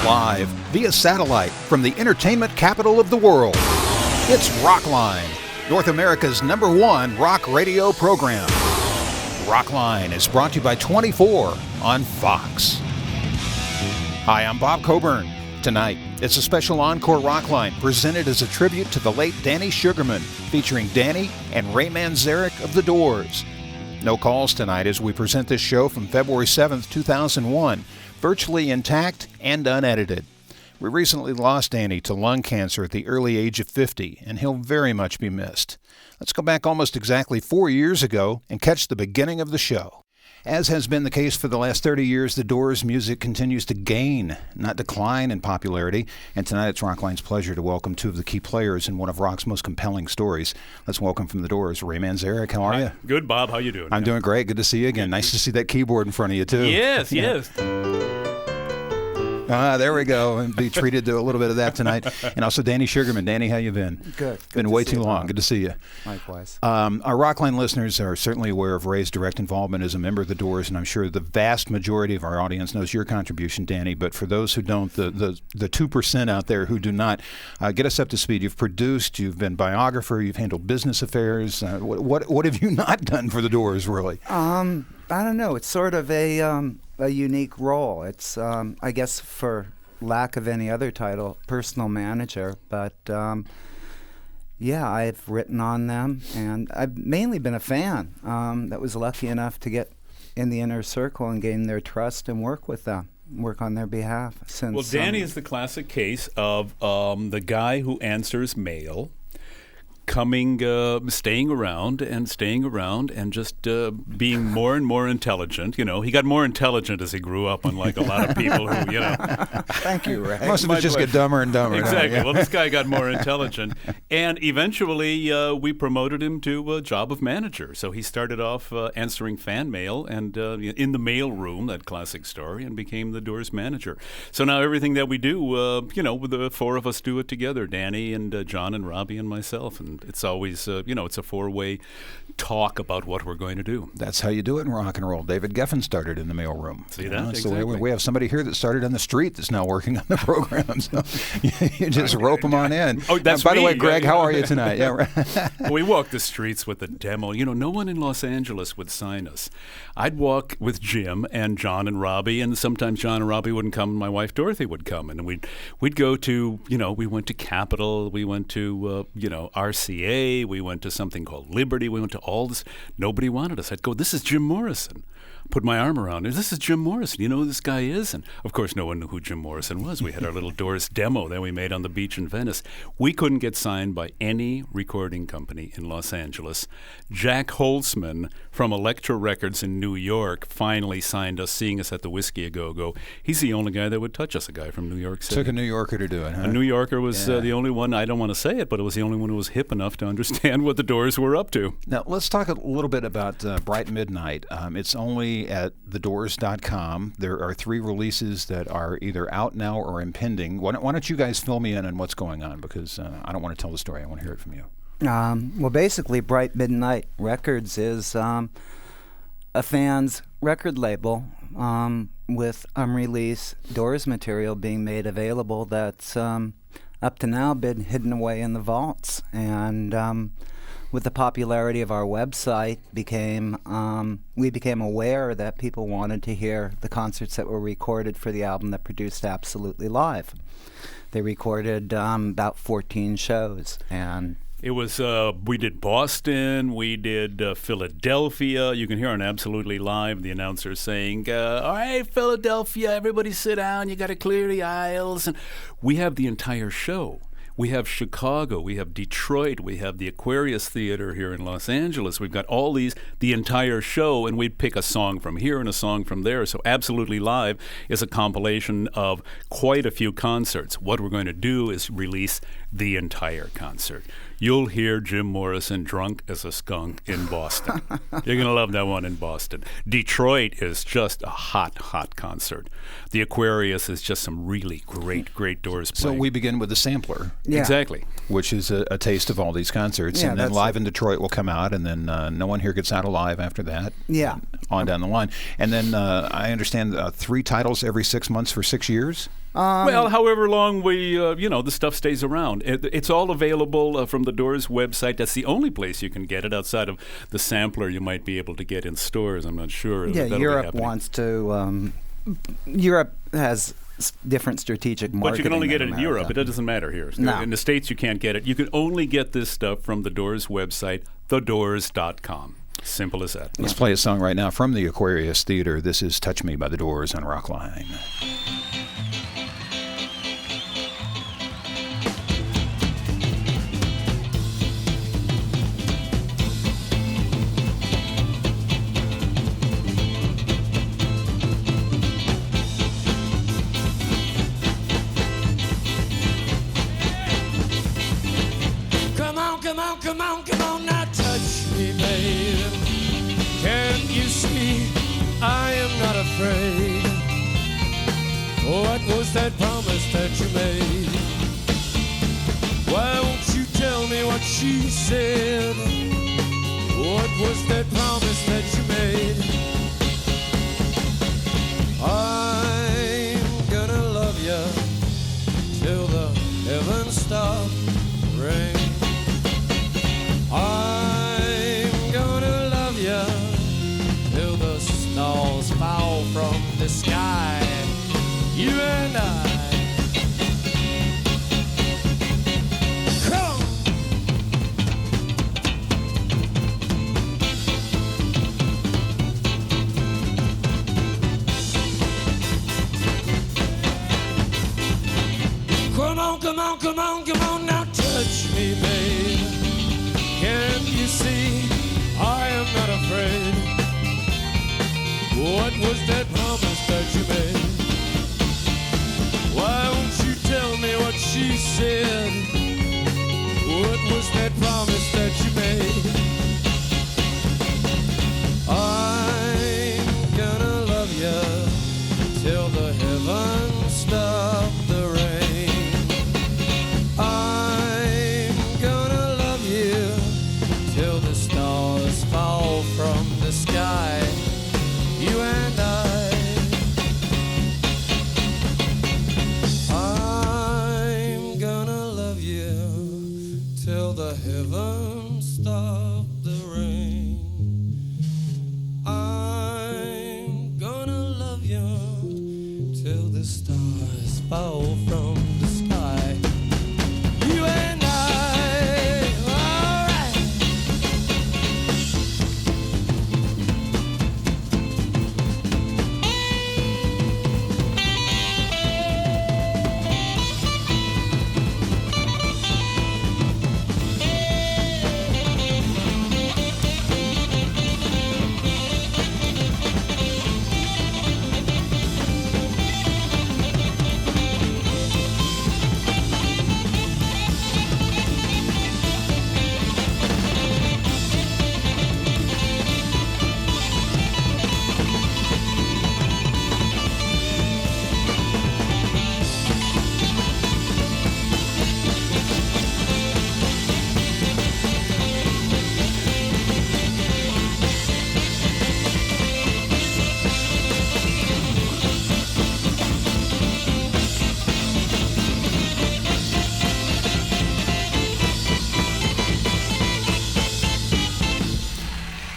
Live via satellite from the entertainment capital of the world. It's Rockline, North America's #1 rock radio program. Rockline is brought to you by 24 on Fox. Hi, I'm Bob Coburn. Tonight, it's a special encore Rockline presented as a tribute to the late Danny Sugerman, featuring Danny and Ray Manzarek of The Doors. No calls tonight as we present this show from February 7th, 2001, virtually intact and unedited. We recently lost Danny to lung cancer at the early age of 50, and he'll very much be missed. Let's go back almost exactly 4 years ago and catch the beginning of the show. As has been the case for the last 30 years, The Doors' music continues to gain, not decline, in popularity. And tonight it's Rockline's pleasure to welcome two of the key players in one of rock's most compelling stories. Let's welcome from The Doors, Ray Manzarek. How are you? Good, Bob. How you doing? I'm doing great. Good to see you again. Nice to see that keyboard in front of you, too. Yes, yes. There we go. And be treated to a little bit of that tonight. And also Danny Sugerman. Danny, how you been? Good. Been way too long. Good to see you. Likewise. Our Rockline listeners are certainly aware of Ray's direct involvement as a member of The Doors, and I'm sure the vast majority of our audience knows your contribution, Danny. But for those who don't, the 2% out there who do not, get us up to speed. You've produced, you've been biographer, you've handled business affairs. What have you not done for The Doors, really? I don't know. It's sort of a unique role. It's, I guess, for lack of any other title, personal manager. But, yeah, I've written on them, and I've mainly been a fan that was lucky enough to get in the inner circle and gain their trust and work with them, work on their behalf. Well, Danny is the classic case of the guy who answers mail, staying around and just being more and more intelligent. You know, he got more intelligent as he grew up, unlike a lot of people who, you know. Thank you, Ray. Most of us just get dumber and dumber. Exactly. Well, this guy got more intelligent. And eventually we promoted him to a job of manager. So he started off answering fan mail and in the mail room, that classic story, and became the Doors manager. So now everything that we do, the four of us do it together, Danny and John and Robbie and myself. And it's always, it's a four-way talk about what we're going to do. That's how you do it in rock and roll. David Geffen started in the mailroom. See that? So Exactly. we have somebody here that started on the street that's now working on the program. So you just rope them on in. Oh, that's by the me. way, Greg, how are you tonight? Yeah, right. We walk the streets with a demo. You know, no one in Los Angeles would sign us. I'd walk with Jim and John and Robbie, and sometimes John and Robbie wouldn't come, and my wife Dorothy would come. And we'd go to, we went to Capitol, we went to, RCA, we went to something called Liberty, we went to all this. Nobody wanted us. I'd go, this is Jim Morrison. Put my arm around him. This is Jim Morrison. You know who this guy is? And, of course, no one knew who Jim Morrison was. We had our little Doors demo that we made on the beach in Venice. We couldn't get signed by any recording company in Los Angeles. Jack Holtzman from Elektra Records in New York finally signed us, seeing us at the Whiskey A Go-Go. He's the only guy that would touch us, a guy from New York City. Took a New Yorker to do it, huh? A New Yorker was the only one, I don't want to say it, but it was the only one who was hip enough to understand what the Doors were up to. Now, let's talk a little bit about Bright Midnight. It's only at thedoors.com. There are 3 releases that are either out now or impending. Why don't you guys fill me in on what's going on? Because I don't want to tell the story. I want to hear it from you. Well, basically, Bright Midnight Records is a fan's record label with unreleased Doors material being made available that's up to now been hidden away in the vaults. And with the popularity of our website, we became aware that people wanted to hear the concerts that were recorded for the album that produced Absolutely Live. They recorded about 14 shows, and it was, we did Boston, we did Philadelphia. You can hear on Absolutely Live the announcer saying, all right, Philadelphia, everybody sit down, you got to clear the aisles. And we have the entire show. We have Chicago, we have Detroit, we have the Aquarius Theater here in Los Angeles. We've got all these, the entire show, and we'd pick a song from here and a song from there. So Absolutely Live is a compilation of quite a few concerts. What we're going to do is release the entire concert. you'll hear Jim Morrison drunk as a skunk in Boston. You're going to love that one in Boston. Detroit is just a hot, hot concert. The Aquarius is just some really great, great Doors So playing. we begin with the sampler, Yeah. Exactly. which is a taste of all these concerts. Yeah, And then that's Live in Detroit will come out, and then No One Here Gets Out Alive after that. Yeah. On down the line. And then I understand 3 titles every 6 months for 6 years? Well, however long the stuff stays around. It's all available from the Doors website. That's the only place you can get it outside of the sampler you might be able to get in stores. I'm not sure. Yeah, That'll be Europe happening. wants to. Europe has different strategic marketing. But you can only get it than in Europe. America. It doesn't matter here. No. In the States, you can't get it. You can only get this stuff from the Doors website, thedoors.com. Simple as that. Let's play a song right now from the Aquarius Theater. This is Touch Me by the Doors on Rockline. Come on, now touch me, babe. Can't you see I am not afraid? What was that promise that you made? Why won't you tell me what she said? What was that promise that you made? I'm gonna love you till the heavens stop rain. I'm gonna love you till the stars fall from the sky. You and I. Come on. Come on, now touch me, babe. Can't you see I am not afraid? What was that promise that you made? Why won't you tell me what she said? What was that promise that you made? I'm gonna love you till the heavens stop the rain. I'm gonna love you till the stars fall from the sky. You and I'm gonna love you till the heavens stop the rain. I'm gonna love you till the stars fall from the sky. You and all right.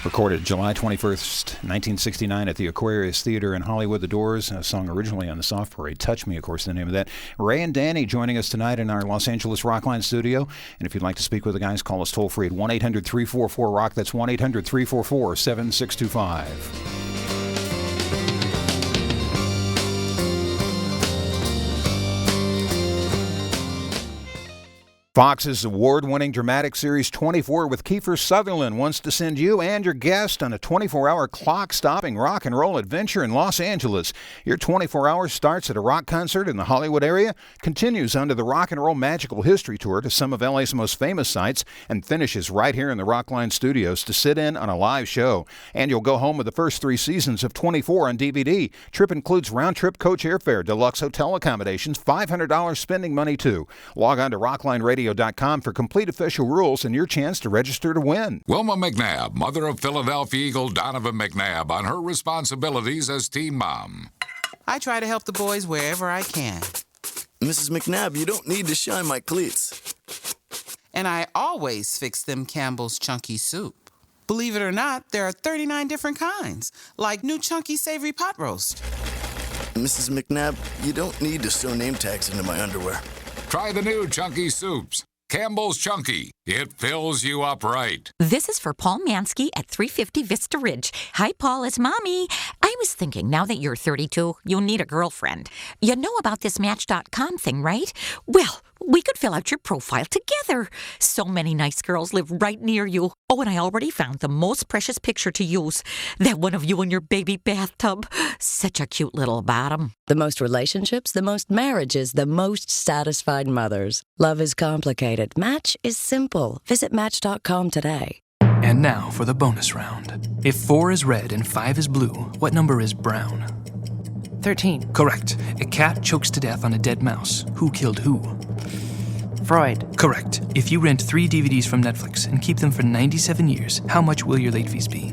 Recorded July 21st, 1969 at the Aquarius Theater in Hollywood. The Doors, a song originally on the Soft Parade. Touch Me, of course, the name of that. Ray and Danny joining us tonight in our Los Angeles Rockline studio. And if you'd like to speak with the guys, call us toll-free at 1-800-344-ROCK. That's 1-800-344-7625. Fox's award-winning dramatic series 24 with Kiefer Sutherland wants to send you and your guest on a 24-hour clock-stopping rock and roll adventure in Los Angeles. Your 24 hours starts at a rock concert in the Hollywood area, continues under the Rock and Roll Magical History Tour to some of LA's most famous sites, and finishes right here in the Rockline studios to sit in on a live show. And you'll go home with the first 3 seasons of 24 on DVD. Trip includes round-trip coach airfare, deluxe hotel accommodations, $500 spending money too. Log on to RocklineRadio.com for complete official rules and your chance to register to win. Wilma McNabb, mother of Philadelphia Eagle Donovan McNabb, on her responsibilities as team mom. I try to help the boys wherever I can. Mrs. McNabb, you don't need to shine my cleats. And I always fix them Campbell's Chunky Soup. Believe it or not, there are 39 different kinds, like new Chunky Savory Pot Roast. Mrs. McNabb, you don't need to sew name tags into my underwear. Try the new Chunky Soups. Campbell's Chunky. It fills you up right. This is for Paul Mansky at 350 Vista Ridge. Hi, Paul, it's Mommy. I was thinking, now that you're 32, you'll need a girlfriend. You know about this Match.com thing, right? Well, we could fill out your profile together. So many nice girls live right near you. Oh, and I already found the most precious picture to use. That one of you in your baby bathtub. Such a cute little bottom. The most relationships, the most marriages, the most satisfied mothers. Love is complicated. Match is simple. Visit Match.com today. And now for the bonus round. If 4 is red and 5 is blue, what number is brown? 13. Correct. A cat chokes to death on a dead mouse. Who killed who? Freud. Correct. If you rent 3 DVDs from Netflix and keep them for 97 years, how much will your late fees be?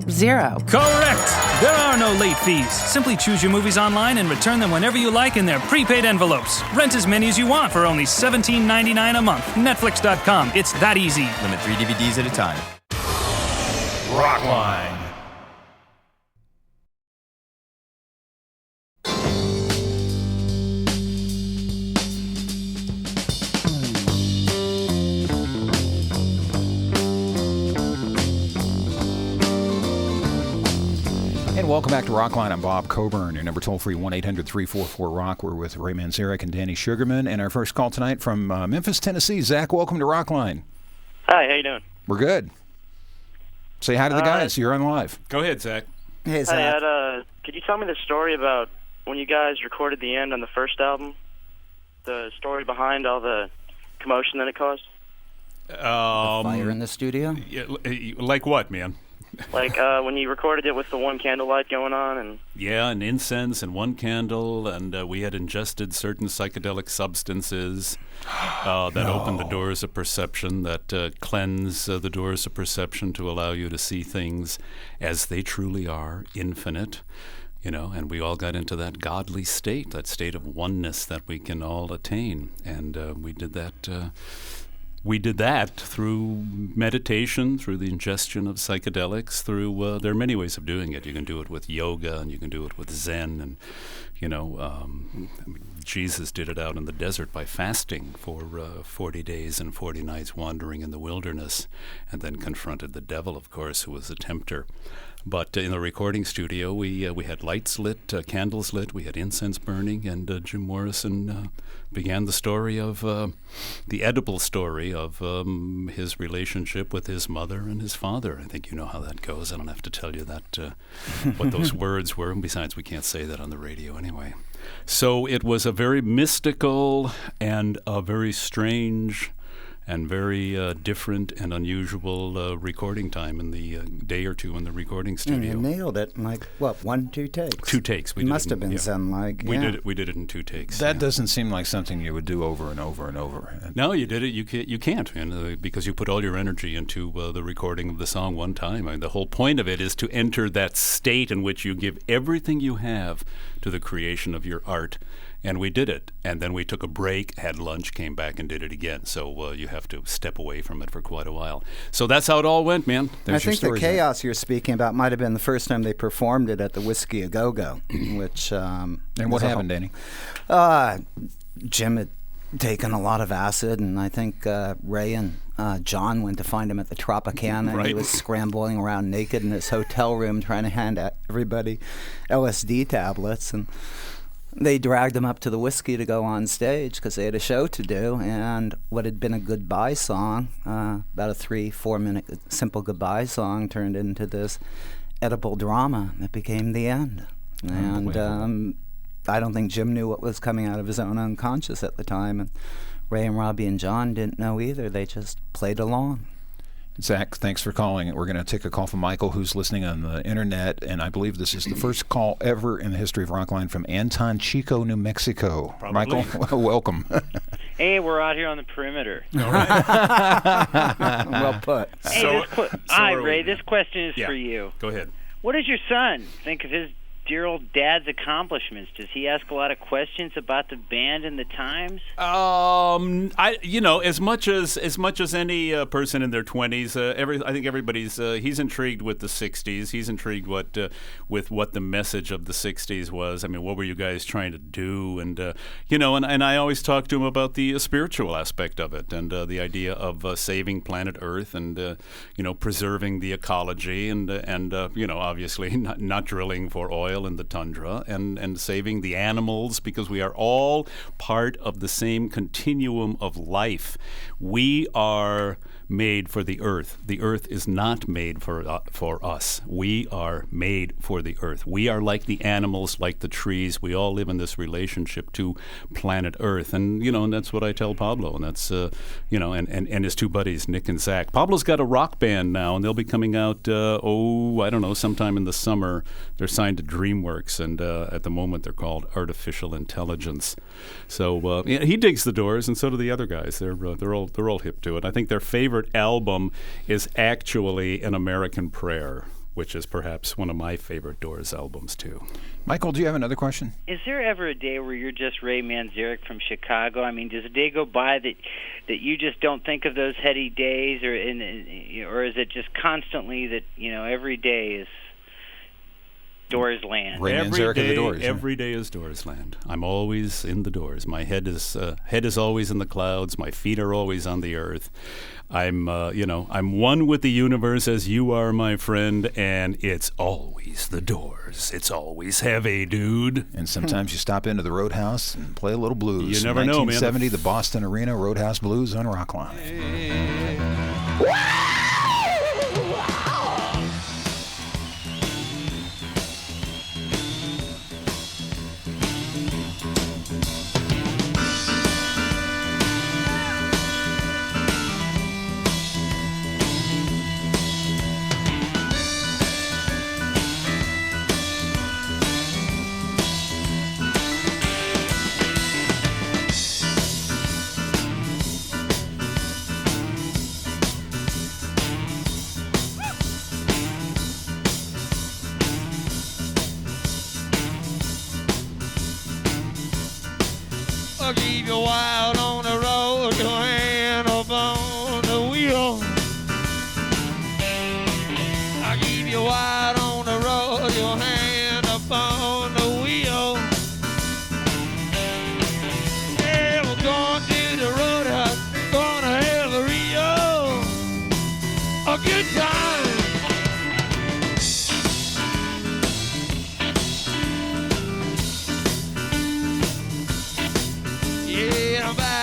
0. Correct! There are no late fees. Simply choose your movies online and return them whenever you like in their prepaid envelopes. Rent as many as you want for only $17.99 a month. Netflix.com. It's that easy. Limit 3 DVDs at a time. Rockline. And welcome back to Rockline. I'm Bob Coburn. Your number toll-free 1-800-344-ROCK. We're with Ray Manzarek and Danny Sugerman. And our first call tonight from Memphis, Tennessee. Zach, welcome to Rockline. Hi, how you doing? We're good. Say hi to the guys. You're on live. Go ahead, Zach. Hey, Zach. Hi, could you tell me the story about when you guys recorded the end on the first album? The story behind all the commotion that it caused? The fire in the studio? Yeah, like what, man? Like when you recorded it with the one candlelight going on, and and incense and one candle, and we had ingested certain psychedelic substances that open the doors of perception, that cleanse the doors of perception to allow you to see things as they truly are, infinite. You know, and we all got into that godly state, that state of oneness that we can all attain, and we did that. We did that through meditation, through the ingestion of psychedelics, through, there are many ways of doing it. You can do it with yoga, and you can do it with Zen, and, you know, I mean, Jesus did it out in the desert by fasting for 40 days and 40 nights wandering in the wilderness, and then confronted the devil, of course, who was a tempter. But in the recording studio, we had lights lit, candles lit, we had incense burning, and Jim Morrison began the story of, the edible story of his relationship with his mother and his father. I think you know how that goes. I don't have to tell you that, what those words were. And besides, we can't say that on the radio anyway. So it was a very mystical and a very strange and very different and unusual recording time in the day or two in the recording studio. And you nailed it in like, what, 1-2 takes? 2 takes. It must have been Zen-like. We did it in 2 takes. That doesn't seem like something you would do over and over and over. No, you did it. You can't, because you put all your energy into the recording of the song one time. I mean, the whole point of it is to enter that state in which you give everything you have to the creation of your art. And we did it. And then we took a break, had lunch, came back and did it again. So you have to step away from it for quite a while. So that's how it all went, man. I think the chaos you're speaking about might have been the first time they performed it at the Whiskey A Go-Go, which... and what happened, Danny? Jim had taken a lot of acid, and I think Ray and John went to find him at the Tropicana, and he was scrambling around naked in his hotel room trying to hand out everybody LSD tablets, and They dragged him up to the Whiskey to go on stage because they had a show to do, and what had been a goodbye song, about a 3-4 minute simple goodbye song, turned into this edible drama that became the end. And I don't think Jim knew what was coming out of his own unconscious at the time, and Ray and Robbie and John didn't know either. They just played along. Zach, thanks for calling. We're going to take a call from Michael, who's listening on the internet, and I believe this is the first call ever in the history of Rockline from Anton Chico, New Mexico. Probably. Michael, welcome. Hey, we're out here on the perimeter. All right. Well put. Hey, hi, Ray. This question is for you. Go ahead. What does your son think of his dear old dad's accomplishments? Does he ask a lot of questions about the band and the times? As much as any person in their 20s, I think everybody's he's intrigued with the 60s. He's intrigued with what the message of the 60s was. I mean, what were you guys trying to do? And and I always talk to him about the spiritual aspect of it, and the idea of saving planet Earth, and preserving the ecology, and obviously not drilling for oil in the tundra, and saving the animals, because we are all part of the same continuum of life. We are made for the earth. The earth is not made for us. We are made for the earth. We are like the animals, like the trees. We all live in this relationship to planet Earth, and and that's what I tell Pablo, and that's and his two buddies, Nick and Zach. Pablo's got a rock band now, and they'll be coming out I don't know, sometime in the summer. They're signed to DreamWorks, and at the moment they're called Artificial Intelligence. So he digs the Doors, and so do the other guys. They're all hip to it. I think their favorite album is actually An American Prayer, which is perhaps one of my favorite Doors albums too. Michael, do you have another question? Is there ever a day where you're just Ray Manzarek from Chicago? I mean, does a day go by that you just don't think of those heady days, or is it just constantly that every day is Doors land? Ray Manzarek in the Doors. Every day is Doors land. I'm always in the Doors. My head is always in the clouds. My feet are always on the earth. I'm one with the universe as you are, my friend, and it's always the Doors. It's always heavy, dude. And sometimes you stop into the Roadhouse and play a little blues. You never know, man. 1970, the Boston Arena Roadhouse Blues on Rockline. I'll keep you wild on the road, your hand up on the wheel. I'll keep you wild on the road, your hand up on the wheel. Yeah, we're going to the roadhouse, gonna have a real a good time. Yeah, I'm back.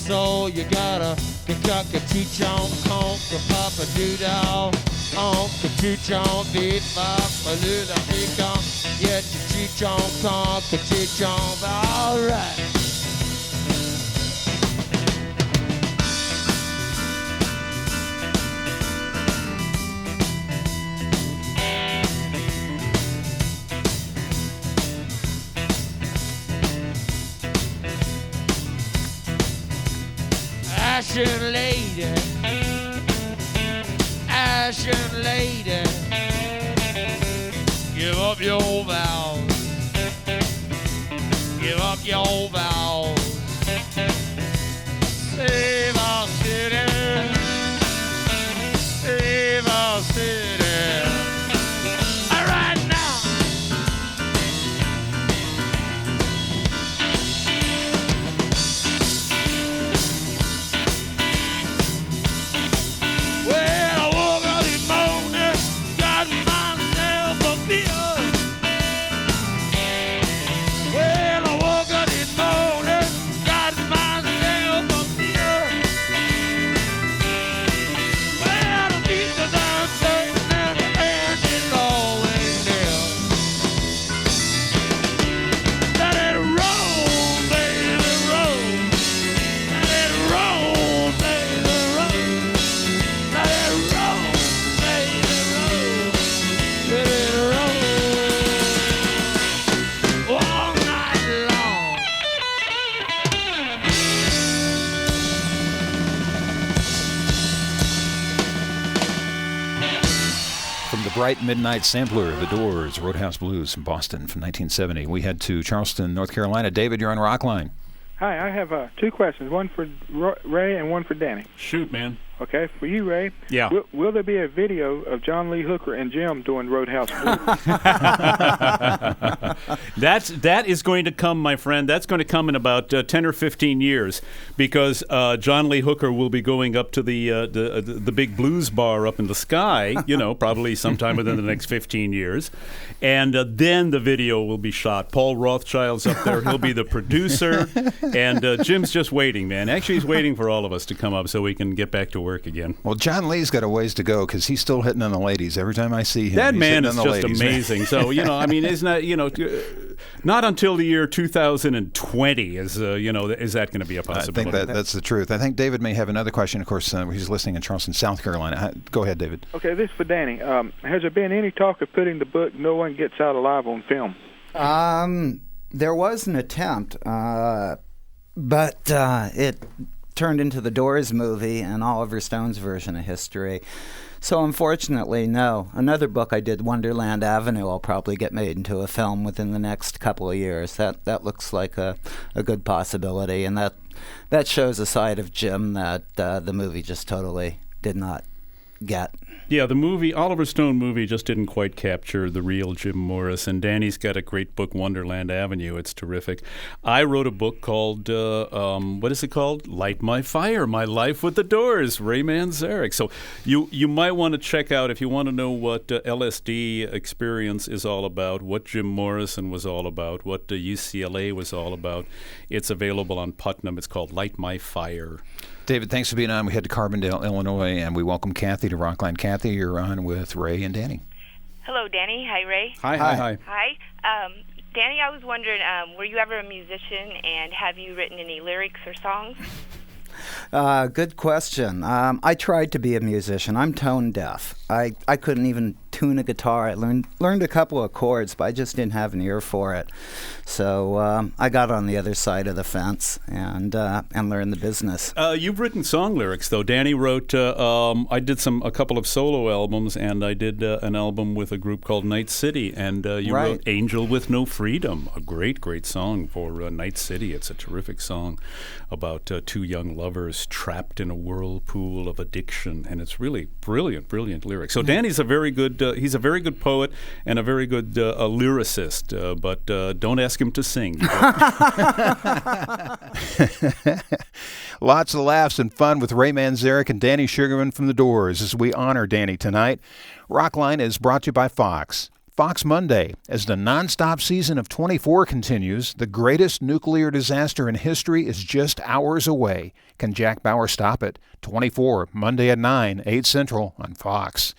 so you gotta teach on conk papa doo-dah. Teach on did papa doo-dah. Yeah, teach on conk, teach on, all right. Ashen lady, give up your vows, give up your vows, save our city, save our city, all right now. Well, I woke up this morning, got myself a beer. Well, I woke up this morning, got myself a beer. Well, the beat is uncertain and the end is always near. Let it roll, baby, roll. Let it roll, baby, roll. Let it roll, baby, roll. Let it roll all night long. From the bright midnight sampler, The Doors, Roadhouse Blues from Boston from 1970. We head to Charleston, North Carolina. David, you're on Rockline. Hi, I have two questions, one for Ray and one for Danny. Shoot, man. Okay, for you, Ray. Yeah. Will there be a video of John Lee Hooker and Jim doing Roadhouse Blues? That is going to come, my friend. That's going to come in about 10 or 15 years, because John Lee Hooker will be going up to the big blues bar up in the sky, probably sometime within the next 15 years. And then the video will be shot. Paul Rothschild's up there. He'll be the producer. And Jim's just waiting, man. Actually, he's waiting for all of us to come up so we can get back to work again. Well, John Lee's got a ways to go because he's still hitting on the ladies. Every time I see him, that he's man hitting is on the just ladies. amazing. So, isn't that, not until the year 2020 is that going to be a possibility? I think that's the truth. I think David may have another question. Of course, he's listening in Charleston, South Carolina. Go ahead, David. Okay, this is for Danny. Has there been any talk of putting the book No One Gets Out Alive on film? There was an attempt, but it turned into the Doors movie and Oliver Stone's version of history. So unfortunately, no. Another book I did, Wonderland Avenue, will probably get made into a film within the next couple of years. That looks like a good possibility, and that shows a side of Jim that the movie just totally did not get. Yeah, the Oliver Stone movie just didn't quite capture the real Jim Morris, and Danny's got a great book, Wonderland Avenue. It's terrific. I wrote a book called, what is it called? Light My Fire, My Life with the Doors, Ray Manzarek. So you might want to check out, if you want to know what LSD experience is all about, what Jim Morrison was all about, what UCLA was all about. It's available on Putnam. It's called Light My Fire. David, thanks for being on. We head to Carbondale, Illinois, and we welcome Kathy to Rockline. Kathy, you're on with Ray and Danny. Hello, Danny. Hi, Ray. Hi. Hi. Danny, I was wondering, were you ever a musician, and have you written any lyrics or songs? Good question. I tried to be a musician. I'm tone deaf. I couldn't even tune a guitar. I learned a couple of chords, but I just didn't have an ear for it. So I got on the other side of the fence and learned the business. You've written song lyrics, though. Danny wrote. I did a couple of solo albums, and I did an album with a group called Night City, and you wrote "Angel with No Freedom," a great song for Night City. It's a terrific song about two young lovers trapped in a whirlpool of addiction, and it's really brilliant lyrics. So Danny's a very good. He's a very good poet and a very good lyricist, but don't ask him to sing. Lots of laughs and fun with Ray Manzarek and Danny Sugerman from The Doors as we honor Danny tonight. Rockline is brought to you by Fox. Fox Monday. As the nonstop season of 24 continues, the greatest nuclear disaster in history is just hours away. Can Jack Bauer stop it? 24, Monday at 9, 8 Central on Fox.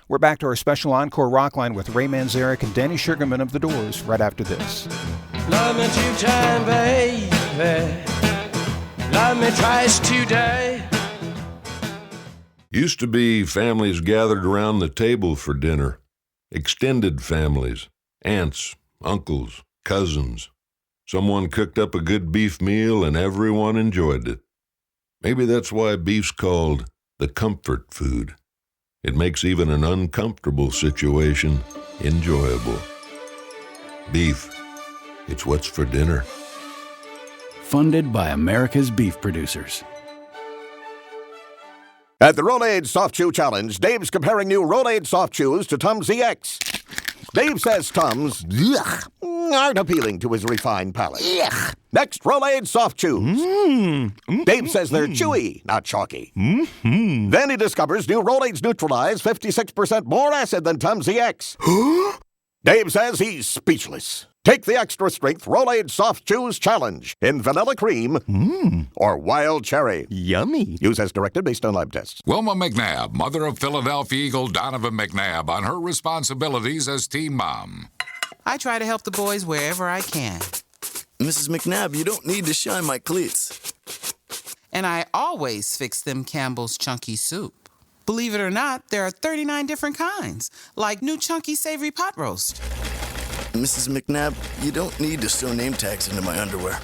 We're back to our special encore Rockline with Ray Manzarek and Danny Sugerman of The Doors right after this. Love me 2 times, baby. Love me twice today. Used to be families gathered around the table for dinner. Extended families, aunts, uncles, cousins. Someone cooked up a good beef meal and everyone enjoyed it. Maybe that's why beef's called the comfort food. It makes even an uncomfortable situation enjoyable. Beef, it's what's for dinner. Funded by America's beef producers. At the Rolaids Soft Chew Challenge, Dave's comparing new Rolaids Soft Chews to Tums EX. Dave says Tums aren't appealing to his refined palate. Next, Rolaids Soft Chews. Dave says they're chewy, not chalky. Then he discovers new Rolaids Neutralize 56% more acid than Tums EX. Dave says he's speechless. Take the extra strength Rolaids Soft Chews Challenge in vanilla cream or wild cherry. Yummy. Use as directed based on lab tests. Wilma McNabb, mother of Philadelphia Eagle Donovan McNabb, on her responsibilities as teen mom. I try to help the boys wherever I can. Mrs. McNabb, you don't need to shine my cleats. And I always fix them Campbell's Chunky Soup. Believe it or not, there are 39 different kinds, like new Chunky Savory Pot Roast. Mrs. McNabb, you don't need to sew name tags into my underwear.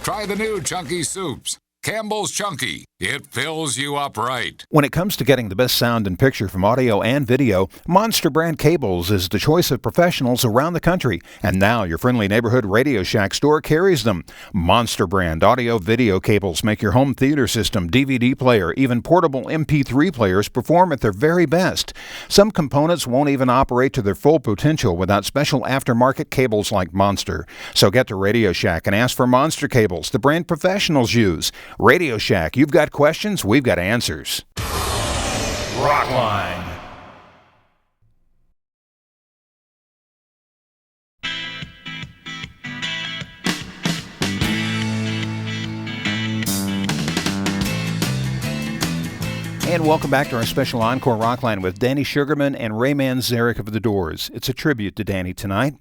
Try the new Chunky Soups. Campbell's Chunky. It fills you up right. When it comes to getting the best sound and picture from audio and video, Monster brand cables is the choice of professionals around the country. And now your friendly neighborhood Radio Shack store carries them. Monster brand audio video cables make your home theater system, DVD player, even portable MP3 players perform at their very best. Some components won't even operate to their full potential without special aftermarket cables like Monster. So get to Radio Shack and ask for Monster cables, the brand professionals use. Radio Shack, you've got questions, we've got answers. Rockline. And welcome back to our special Encore Rockline with Danny Sugerman and Ray Manzarek of The Doors. It's a tribute to Danny tonight.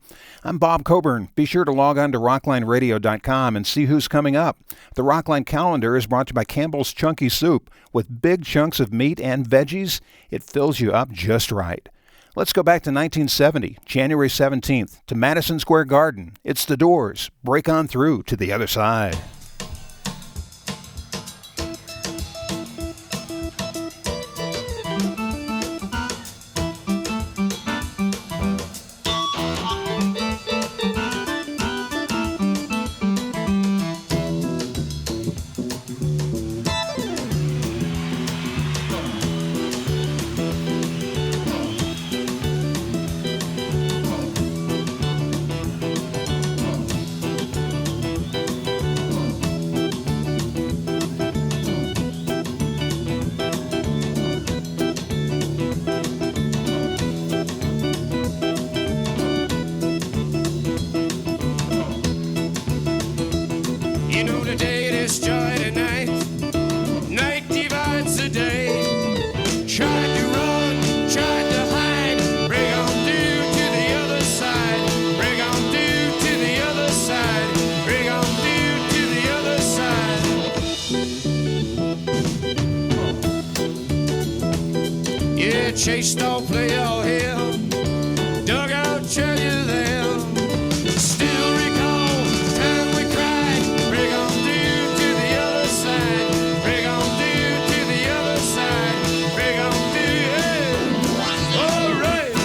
I'm Bob Coburn. Be sure to log on to rocklineradio.com and see who's coming up. The Rockline calendar is brought to you by Campbell's Chunky Soup. With big chunks of meat and veggies, it fills you up just right. Let's go back to 1970, January 17th, to Madison Square Garden. It's The Doors. Break on through to the other side. Chased all play all hell, dug out treasure there. Still recall the time we cried. Break on through to the other side. Break on through to the other side. Break on through, yeah. All right.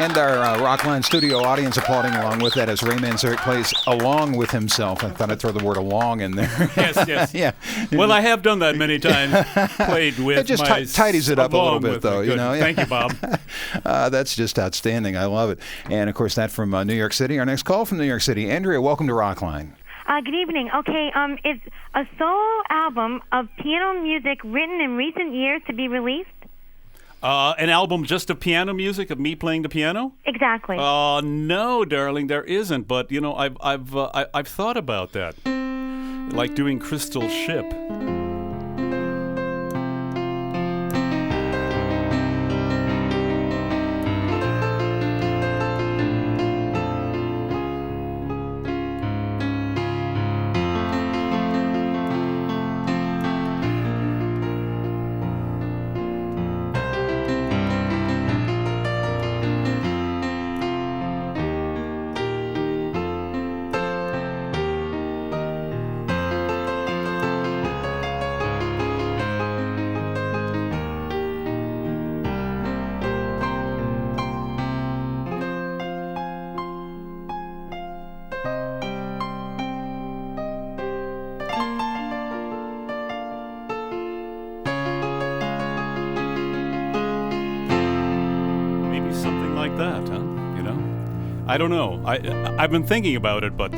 And our Rockline studio audience applauding along with that as Ray Manzarek plays along with himself. I thought I'd throw the word along in there. Yes. Yeah. Well, I have done that many times. Played with it just my tidies it up a little bit, though. You know. Thank you, Bob. That's just outstanding. I love it. And of course, that from New York City. Our next call from New York City. Andrea, welcome to Rockline. Good evening. Okay, is a solo album of piano music written in recent years to be released? An album just of piano music, of me playing the piano? Exactly. No, darling, there isn't. But you know, I've thought about that, like doing Crystal Ship. Like that, huh? You know, I don't know. I've been thinking about it, but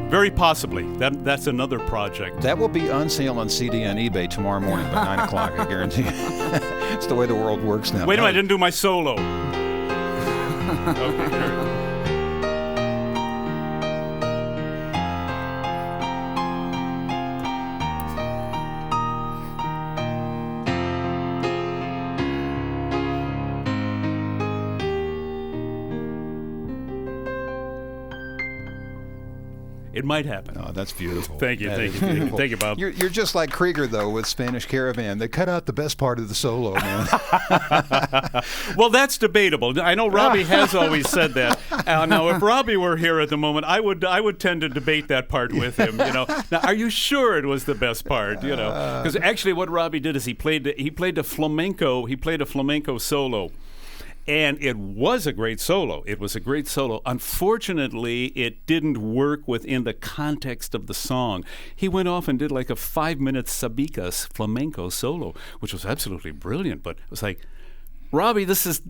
very possibly that's another project. That will be on sale on CD on eBay tomorrow morning by 9 o'clock. I guarantee you. It's the way the world works now. Wait a minute, I didn't do my solo. Okay, here. It might happen. Oh, that's beautiful. Thank you, thank you, Bob. You're just like Krieger, though, with Spanish Caravan. They cut out the best part of the solo, man. Well, that's debatable. I know Robbie has always said that. Now, if Robbie were here at the moment, I would tend to debate that part with him. You know, now, are you sure it was the best part? You know, because actually, what Robbie did is he played a flamenco solo. And it was a great solo. Unfortunately, it didn't work within the context of the song. He went off and did like a 5-minute Sabicas flamenco solo, which was absolutely brilliant. But it was like, Robbie, this is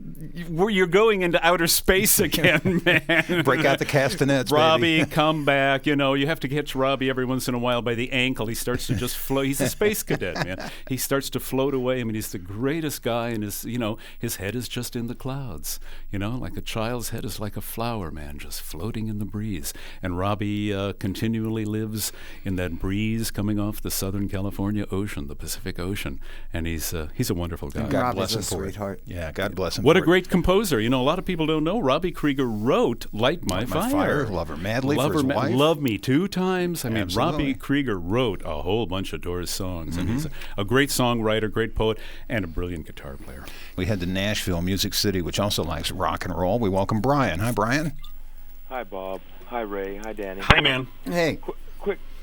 where you're going into outer space again, man. Break out the castanets, Robbie, baby. Come back. You know, you have to catch Robbie every once in a while by the ankle. He starts to just float. He's a space cadet, man. He starts to float away. I mean, he's the greatest guy, and his head is just in the clouds. You know, like a child's head is like a flower, man, just floating in the breeze. And Robbie continually lives in that breeze coming off the Southern California ocean, the Pacific Ocean. And he's a wonderful guy. God bless him, sweetheart. Yeah, God bless him. What a great composer. You know, a lot of people don't know Robbie Krieger wrote Light My Fire. Love Her Madly for his wife. Love Me 2 times. I mean, Absolutely. Robbie Krieger wrote a whole bunch of Doors songs. And he's a great songwriter, great poet, and a brilliant guitar player. We head to Nashville, Music City, which also likes rock and roll. We welcome Brian. Hi, Brian. Hi, Bob. Hi, Ray. Hi, Danny. Hi, man. Hey.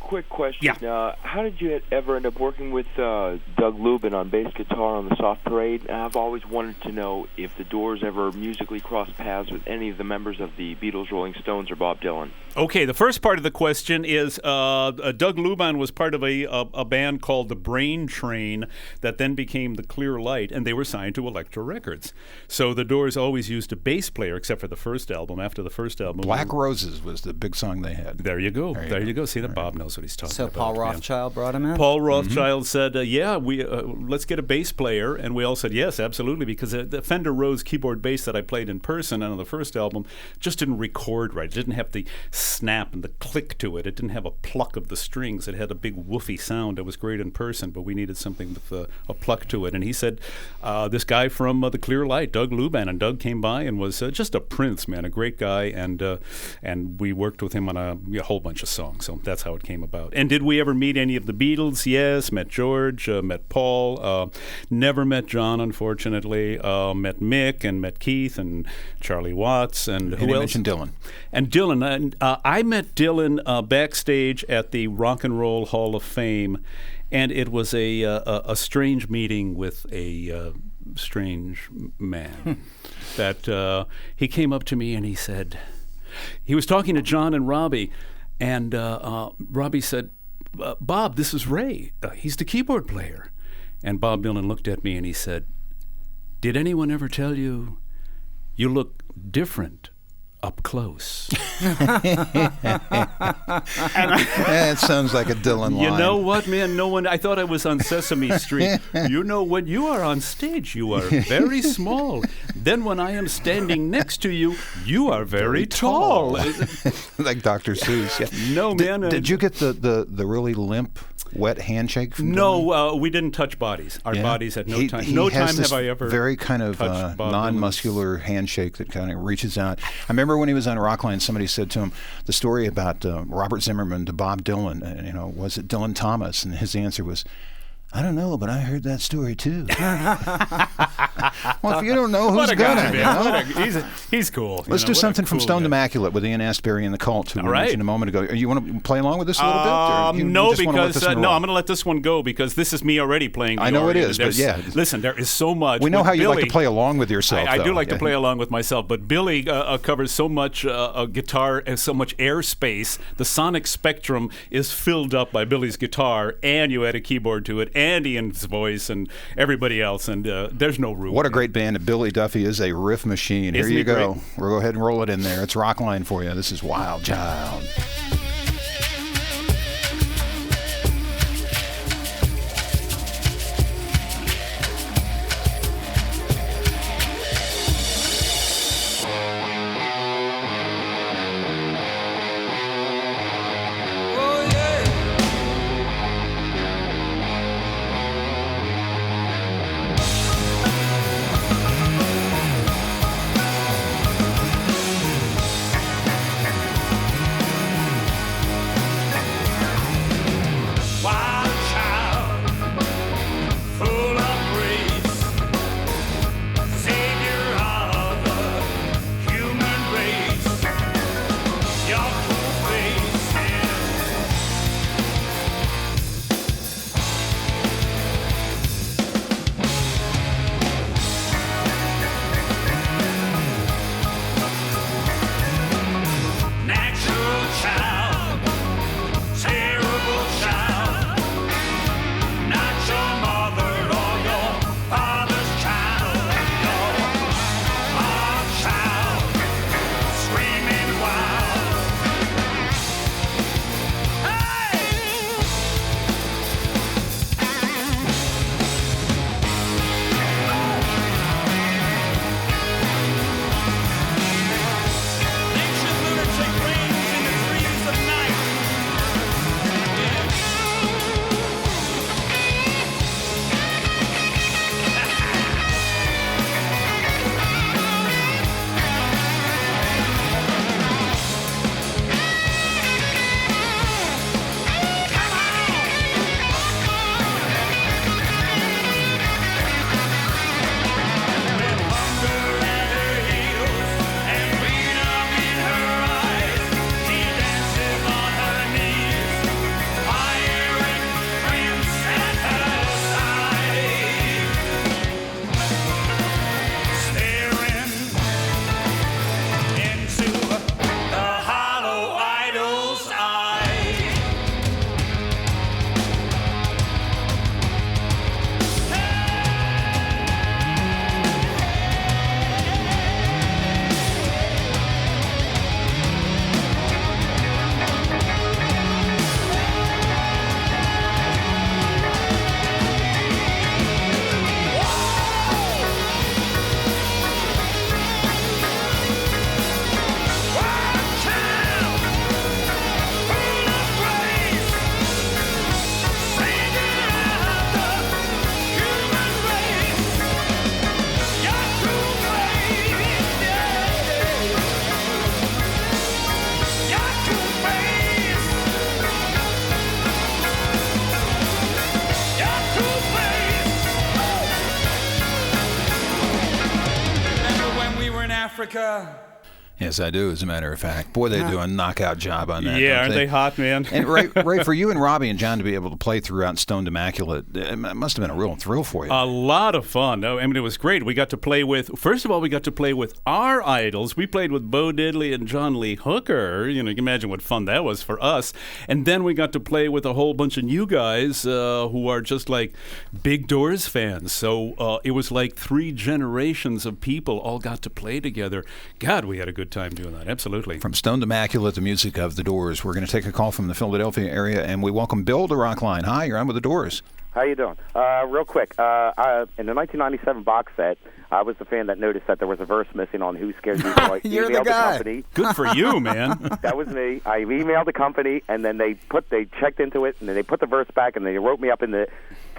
Quick question. Yeah. How did you ever end up working with Doug Lubin on bass guitar on the Soft Parade? And I've always wanted to know if the Doors ever musically crossed paths with any of the members of the Beatles, Rolling Stones, or Bob Dylan. Okay, the first part of the question is Doug Lubin was part of a band called the Brain Train that then became the Clear Light, and they were signed to Elektra Records. So the Doors always used a bass player, except for the first album. After the first album, Black Roses was the big song they had. There you go. There you go. See that Bob knows what he's talking about. So Paul Rothchild brought him in? Paul Rothchild said, we let's get a bass player. And we all said, yes, absolutely, because the Fender Rhodes keyboard bass that I played in person on the first album just didn't record right. It didn't have the snap and the click to it. It didn't have a pluck of the strings. It had a big woofy sound. It was great in person, but we needed something with a pluck to it. And he said, this guy from the Clear Light, Doug Lubin, and Doug came by and was just a prince, man, a great guy. And we worked with him on a whole bunch of songs. So that's how it came about. And did we ever meet any of the Beatles? Yes, met George, met Paul, never met John, unfortunately. Met Mick and met Keith and Charlie Watts and who else? You mentioned Dylan. And Dylan. I met Dylan backstage at the Rock and Roll Hall of Fame, and it was a strange meeting with a strange man. That he came up to me and he said, he was talking to John and Robbie, and Robbie said, Bob, this is Ray. He's the keyboard player. And Bob Dylan looked at me and he said, did anyone ever tell you you look different up close? That sounds like a Dylan line. You know what, man? No one. I thought I was on Sesame Street. You know, when you are on stage, you are very small. Then when I am standing next to you, you are very tall. Like Dr. Seuss. Yeah. No, man. Did you get the really limp, wet handshake from Dylan? No, we didn't touch bodies. Our bodies had no time. No time have I ever. Very kind of non-muscular handshake that kind of reaches out. I remember when he was on Rockline, somebody said to him the story about Robert Zimmerman to Bob Dylan. Was it Dylan Thomas? And his answer was, I don't know, but I heard that story too. Well, if you don't know, who's gonna? He's cool. Let's do something from Stoned Immaculate with Ian Astbury and the Cult, who we mentioned a moment ago. You want to play along with this a little bit? No, because I'm going to let this one go because this is me already playing. I know it is, but yeah. Listen, there is so much. We know how you like to play along with yourself. I do like to play along with myself, but Billy covers so much guitar and so much airspace. The sonic spectrum is filled up by Billy's guitar, and you add a keyboard to it, and Ian's voice, and everybody else, and there's no room. What a great band. Billy Duffy is a riff machine. Here you go. We'll go ahead and roll it in there. It's Rockline for you. This is Wild Child. Yes, I do, as a matter of fact. Boy, they do a knockout job on that. Yeah, aren't they hot, man? And Ray, for you and Robbie and John to be able to play throughout Stoned Immaculate, it must have been a real thrill for you. A lot of fun. I mean, it was great. We got to play with, first of all, we got to play with our idols. We played with Bo Diddley and John Lee Hooker. You can imagine what fun that was for us. And then we got to play with a whole bunch of new guys who are just like big Doors fans. So it was like 3 generations of people all got to play together. God, we had a good time doing that. Absolutely. From Stoned Immaculate, the music of the Doors. We're going to take a call from the Philadelphia area, and we welcome Bill to Rockline. Hi, you're on with the Doors. How you doing? Real quick, in the 1997 box set, I was the fan that noticed that there was a verse missing on Who Scared You. So I You're emailed the guy. company. Good for you, man. That was me. I emailed the company, and then they checked into it, and then they put the verse back, and they wrote me up in the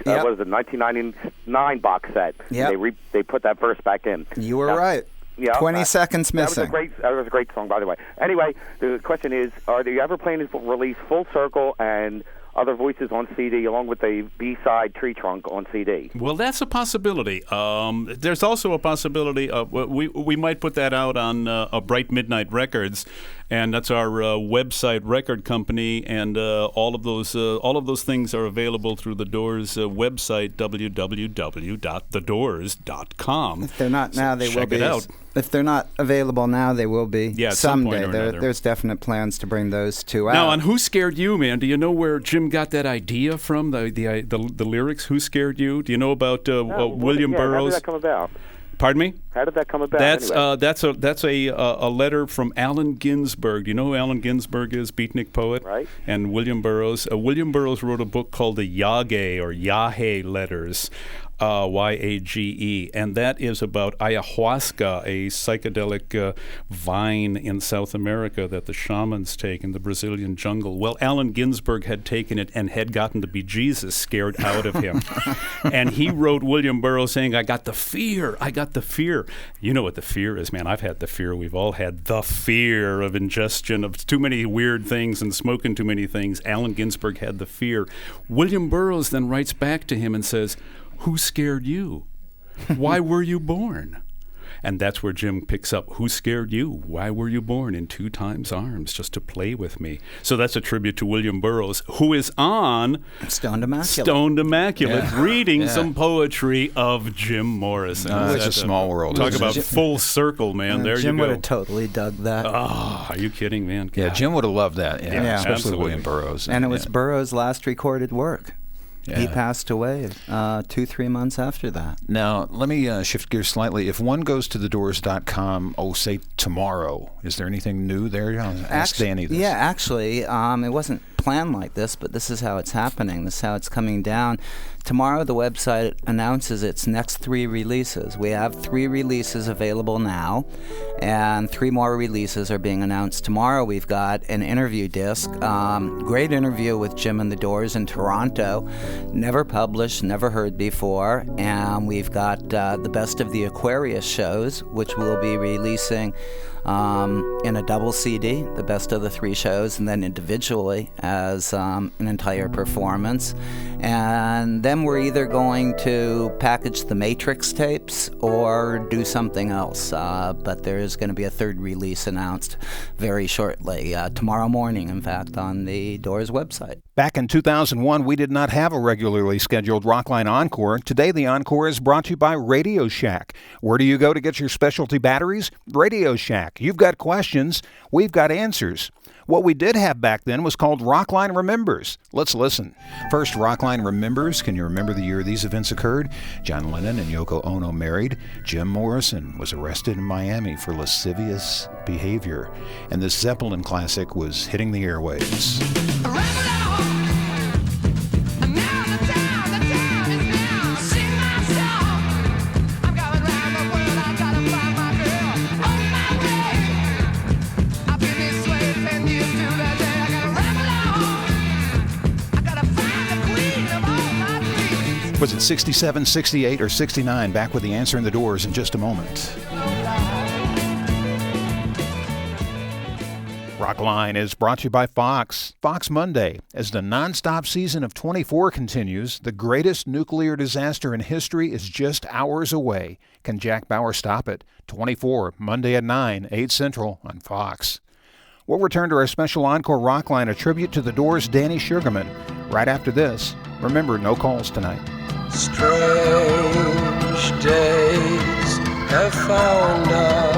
what was it, 1999 box set. Yep. They put that verse back in. You were right. Yeah, 20 seconds missing. That was a great song, by the way. Anyway, the question is, are you ever planning to release Full Circle and Other Voices on CD, along with a B-side Tree Trunk on CD? Well, that's a possibility. There's also a possibility of we might put that out on a Bright Midnight Records, and that's our website record company, and all of those things are available through the Doors website, www.thedoors.com. If they're not now, they will be. Check it out. If they're not available now, they will be. Yeah, at some point someday. or another. There's definite plans to bring those two out. Now, on Who Scared You, man, do you know where Jim got that idea from? The lyrics, Who Scared You? Do you know about William Burroughs? How did that come about? Pardon me? How did that come about? That's anyway? that's a letter from Allen Ginsberg. Do you know who Allen Ginsberg is? Beatnik poet. Right. And William Burroughs. William Burroughs wrote a book called the Yage or Yahe Letters. Yage, and that is about ayahuasca, a psychedelic vine in South America that the shamans take in the Brazilian jungle. Well, Allen Ginsberg had taken it and had gotten to be Jesus scared out of him. And he wrote William Burroughs saying, I got the fear. You know what the fear is, man. I've had the fear. We've all had the fear of ingestion of too many weird things and smoking too many things. Allen Ginsberg had the fear. William Burroughs then writes back to him and says, who scared you? Why were you born? And that's where Jim picks up, who scared you? Why were you born in 2 times arms just to play with me? So that's a tribute to William Burroughs, who is on Stoned Immaculate, reading some poetry of Jim Morrison. It's a small world. Talk about full circle, man. There Jim you go. would have totally dug that. Oh, are you kidding, man? God. Yeah, Jim would have loved that. Yeah, especially absolutely. William Burroughs. And it was Burroughs' last recorded work. Yeah. He passed away 2-3 months after that. Now, let me shift gears slightly. If one goes to thedoors.com, say tomorrow, is there anything new there? Ask Danny this. Yeah, actually, it wasn't planned like this, but this is how it's happening. This is how it's coming down. Tomorrow, the website announces its next 3 releases. We have 3 releases available now, and 3 more releases are being announced tomorrow. We've got an interview disc, great interview with Jim and the Doors in Toronto, never published, never heard before, and we've got the Best of the Aquarius shows, which we'll be releasing in a double CD, the best of the 3 shows, and then individually as an entire performance. And then we're either going to package the Matrix tapes or do something else. But there is going to be a 3rd release announced very shortly, tomorrow morning, in fact, on the Doors website. Back in 2001, we did not have a regularly scheduled Rockline Encore. Today, the Encore is brought to you by Radio Shack. Where do you go to get your specialty batteries? Radio Shack. You've got questions, we've got answers. What we did have back then was called Rockline Remembers. Let's listen. First, Rockline Remembers. Can you remember the year these events occurred? John Lennon and Yoko Ono married. Jim Morrison was arrested in Miami for lascivious behavior. And this Zeppelin classic was hitting the airwaves. Was it 67, 68, or 69? Back with the answer in the Doors in just a moment. Rockline is brought to you by Fox. Fox Monday. As the nonstop season of 24 continues, the greatest nuclear disaster in history is just hours away. Can Jack Bauer stop it? 24, Monday at 9, 8 Central on Fox. We'll return to our special Encore Rockline, a tribute to the Doors' Danny Sugerman. Right after this, remember, no calls tonight. Strange days have found us.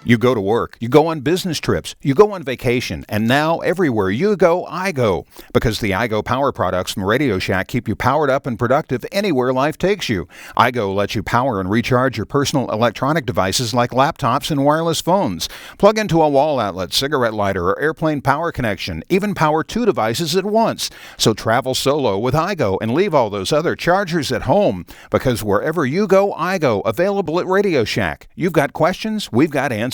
You go to work, you go on business trips, you go on vacation, and now everywhere you go, I go. Because the iGo power products from Radio Shack keep you powered up and productive anywhere life takes you. iGo lets you power and recharge your personal electronic devices like laptops and wireless phones. Plug into a wall outlet, cigarette lighter, or airplane power connection. Even power 2 devices at once. So travel solo with iGo and leave all those other chargers at home. Because wherever you go, iGo. Available at Radio Shack. You've got questions, we've got answers.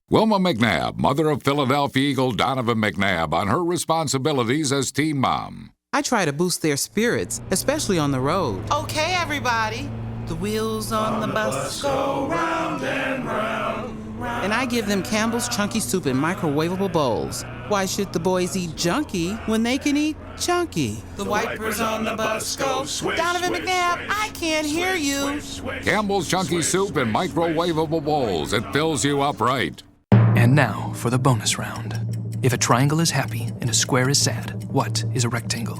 Wilma McNabb, mother of Philadelphia Eagle Donovan McNabb, on her responsibilities as teen mom. I try to boost their spirits, especially on the road. Okay, everybody. The wheels on the bus go round and round. And I give them Campbell's Chunky Soup in microwavable bowls. Why should the boys eat junky when they can eat chunky? The wipers on the bus go swish. Donovan McNabb, I can't hear you. Campbell's Chunky Soup in microwavable bowls. It fills you up right. And now for the bonus round. If a triangle is happy and a square is sad, what is a rectangle?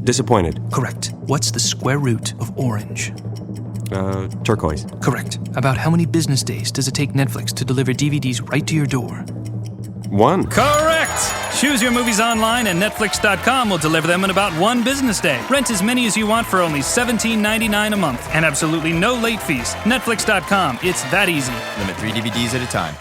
Disappointed. Correct. What's the square root of orange? Turquoise. Correct. About how many business days does it take Netflix to deliver DVDs right to your door? 1. Correct! Choose your movies online and Netflix.com will deliver them in about 1 business day. Rent as many as you want for only $17.99 a month and absolutely no late fees. Netflix.com. It's that easy. Limit 3 DVDs at a time.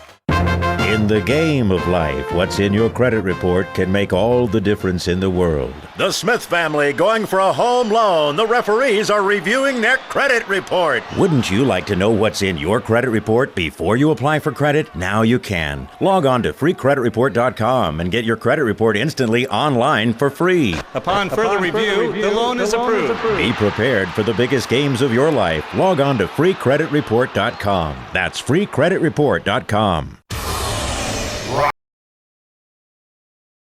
In the game of life, what's in your credit report can make all the difference in the world. The Smith family going for a home loan. The referees are reviewing their credit report. Wouldn't you like to know what's in your credit report before you apply for credit? Now you can. Log on to freecreditreport.com and get your credit report instantly online for free. Upon further review, the loan is approved. Be prepared for the biggest games of your life. Log on to freecreditreport.com. That's freecreditreport.com.